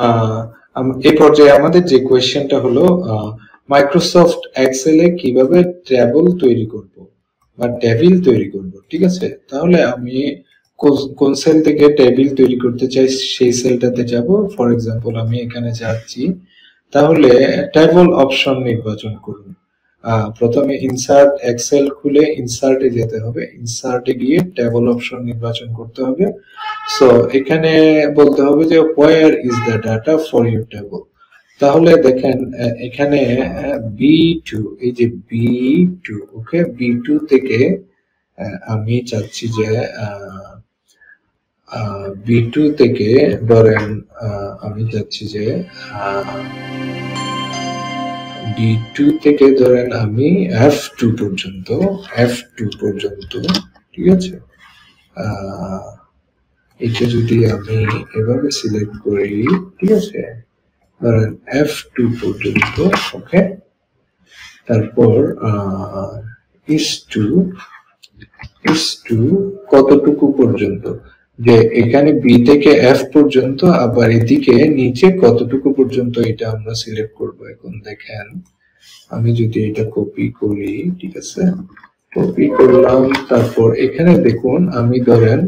আহ, এই পর্যায়ে আমাদের যে কোয়েশ্চেনটা হলো মাইক্রোসফট এক্সেলে কিভাবে টেবল তৈরি করব বা টেবিল তৈরি করব। ঠিক আছে, তাহলে আমি কোন সেল থেকে টেবিল তৈরি করতে চাই সেই সেলটাতে যাব। ফর এক্সাম্পল আমি এখানে যাচ্ছি, তাহলে টেবল অপশন নির্বাচন করুন। প্রথমে ইনসার্ট এক্সেল খুলে ইনসার্টে যেতে হবে, ইনসার্টে গিয়ে টেবল অপশন নির্বাচন করতে হবে। সো এখানে বলতে হবে যে where is the data for your table. তাহলে দেখেন এখানে B2, এই যে B2, ওকে, B2 থেকে আমি চাচ্ছি যে B2 থেকে ধরেন আমি চাচ্ছি যে B2 থেকে ধরেন আমি F2 পর্যন্ত, F2 পর্যন্ত, ঠিক আছে। এটা যদি আমি এভাবে সিলেক্ট করি, ঠিক আছে, ধরেন F2 পর্যন্ত, ওকে। তারপর is to কতটুকু পর্যন্ত, যে এখানে B থেকে F পর্যন্ত, আবার এদিকে নিচে কতটুকু পর্যন্ত, এটা আমরা সিলেক্ট করব। এখন দেখেন আমি যদি এটা কপি করি, ঠিক আছে, কপি করলাম, তারপর এখানে দেখুন আমি ধরেন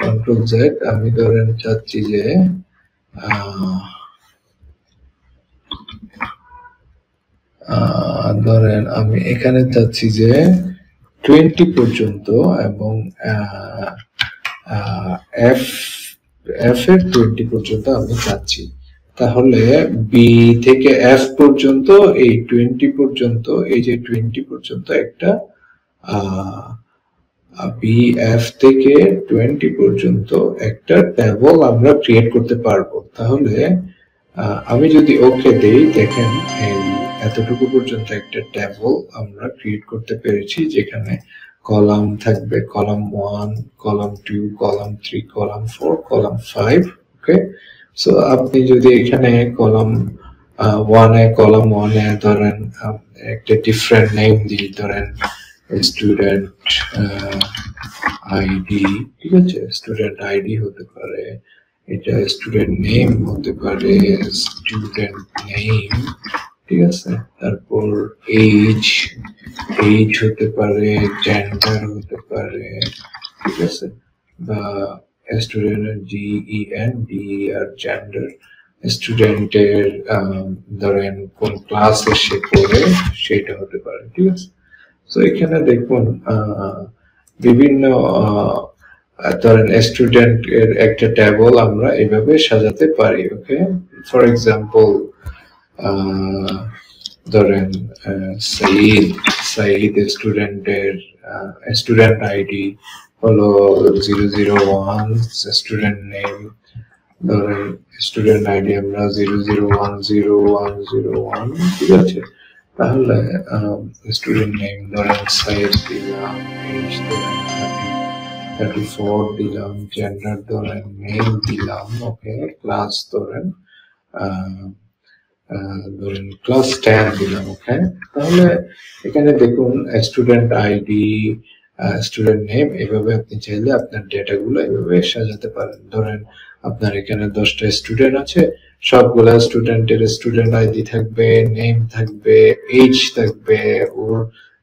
কন্ট্রোল জেড, আমি ধরেন চাচ্ছি যে ধরেন আমি এখানে চাচ্ছি যে 20 পর্যন্ত, এবং এফ এর 20 পর্যন্ত আমি চাচ্ছি। তাহলে বি থেকে এফ পর্যন্ত, এই 20 পর্যন্ত, এই যে 20 পর্যন্ত একটা বিএফ থেকে 20 পর্যন্ত একটা টেবল আমরা ক্রিয়েট করতে পারবো। তাহলে আমি যদি ওকে দেই, দেখেন এই এতটুকু পর্যন্ত একটা টেবল আমরা ক্রিয়েট করতে পেরেছি, যেখানে কলাম থাকবে column 1, column 2, column 3, column 4, column 5, ওকে। সো আপনি যদি এখানে কলাম 1 এ ধরেন একটা ডিফারেন্ট নেম দিই, ধরেন স্টুডেন্ট আইডি, ঠিক আছে, স্টুডেন্ট আইডি হতে পারে, এটা স্টুডেন্ট নেম হতে পারে, স্টুডেন্ট নেম, ঠিক আছে। তারপর এজ হতে পারে, জেন্ডার হতে পারে, ঠিক আছে, বা স্টুডেন্টের GENDER জেন্ডার, স্টুডেন্টের ধরেন কোন ক্লাসে সে পড়ে সেটা হতে পারে, ঠিক আছে। তো এখানে দেখুন বিভিন্ন ধরেন স্টুডেন্ট এর একটা টেবল আমরা এভাবে সাজাতে পারি, ওকে। ফর এক্সাম্পল ধরেন সাইদ স্টুডেন্টের স্টুডেন্ট আইডি হলো 001, স্টুডেন্ট নেম ধরেন স্টুডেন্ট আইডি আমরা 0010101, ঠিক আছে। তাহলে স্টুডেন্ট নেম ধরেন সাইদ দিলাম, এজ ধরেন 34 দিলাম, জেন্ডার ধরেন মেল দিলাম, ওকে, ক্লাস ধরেন ক্লাস 10 দিলাম, ওকে। তাহলে এখানে দেখুন স্টুডেন্ট আইডি, স্টুডেন্ট নেম, এভাবে আপনি চাইলে আপনার ডেটাগুলো এভাবে সাজাতে পারেন। ধরেন আপনার এখানে 10টা স্টুডেন্ট আছে, সবগুলা স্টুডেন্টের স্টুডেন্ট আইডি থাকবে, নেম থাকবে, এজ থাকবে, ওর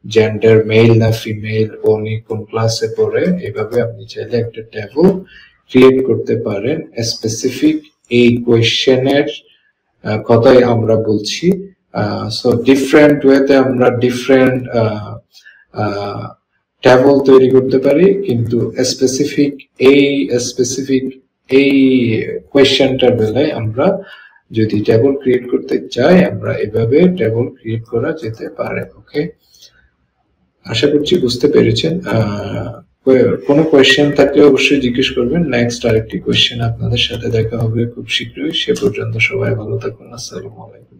জেন্ডার মেল না ফিমেল, উনি কোন ক্লাসে পড়ে, এভাবে আপনি চাইলে একটা টেবল ক্রিয়েট করতে পারেন স্পেসিফিক এই কোয়েশ্চেনের কথাই আমরা বলছি। সো ডিফারেন্ট ওয়েতে আমরা ডিফারেন্ট টেবল তৈরি করতে পারি, কিন্তু স্পেসিফিক এই কোয়েশ্চেনটার বেলায় আমরা যদি টেবল ক্রিয়েট করতে চাই, আমরা এভাবে টেবল ক্রিয়েট করা যেতে পারে, ওকে। আশা করছি বুঝতে পেরেছেন। কোনো কোয়েশ্চেন থাকলে অবশ্যই জিজ্ঞেস করবেন। নেক্সট আরেকটি কোয়েশ্চেন আপনাদের সাথে দেখা হবে খুব শীঘ্রই। সে পর্যন্ত সবাই ভালো থাকুন। আসসালামু আলাইকুম।